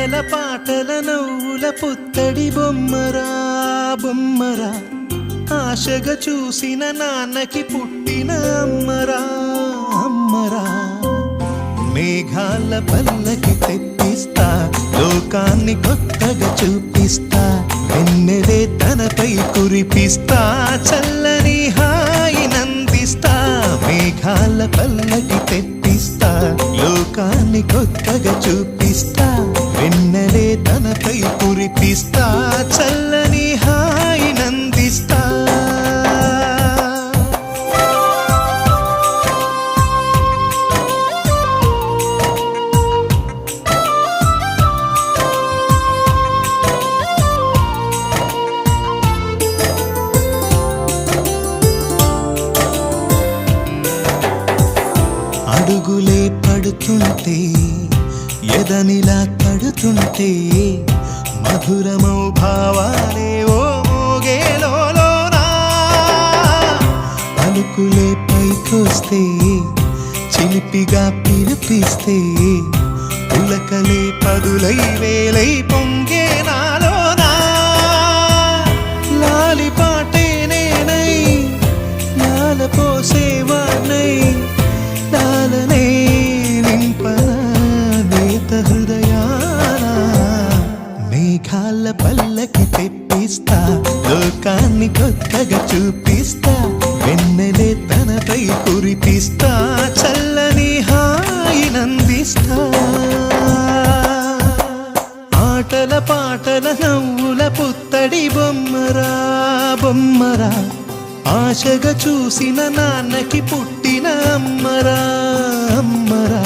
ఆటల పాటల నవ్వుల పుత్తడి బొమ్మరా బొమ్మరా ఆశగా చూసిన నాన్నకి పుట్టిన అమ్మరా అమ్మరా మేఘాల పల్లకి తెప్పిస్తా లోకాన్ని కొత్తగా చూపిస్తా వెన్నెలే తనపై కురిపిస్తా చల్లని హాయినందిస్తా మేఘాల పల్లకి తెప్పిస్తా లోకాన్ని కొత్తగా చూపిస్తా వెన్నెలే తనపై కురిపిస్తా చల్లని హాయినందిస్తా అడుగులే పడుతుంటే ఎదనిలా తడుతుంటే మధురమౌ భావాలే ఓ మోగేలోనా పలుకులే పైకొస్తే చిలిపిగా పిలిపిస్తే పులకలే పదులై వేలై పొంగే నాలోనా లాలిపాటే నేనై లాల పోసేవాణ్ణై లాలనే నింపనా నేత హృదయాన మేఘాల పల్లకి తెప్పిస్తా లోకాన్ని కొత్తగా చూపిస్తా వెన్నెలే తనపై కురిపిస్తా చల్లని హాయినందిస్తా ఆటల పాటల నవ్వుల పుత్తడి బొమ్మరా బొమ్మరా ఆశగా చూసిన నాన్నకి పుట్టిన అమ్మరా అమ్మరా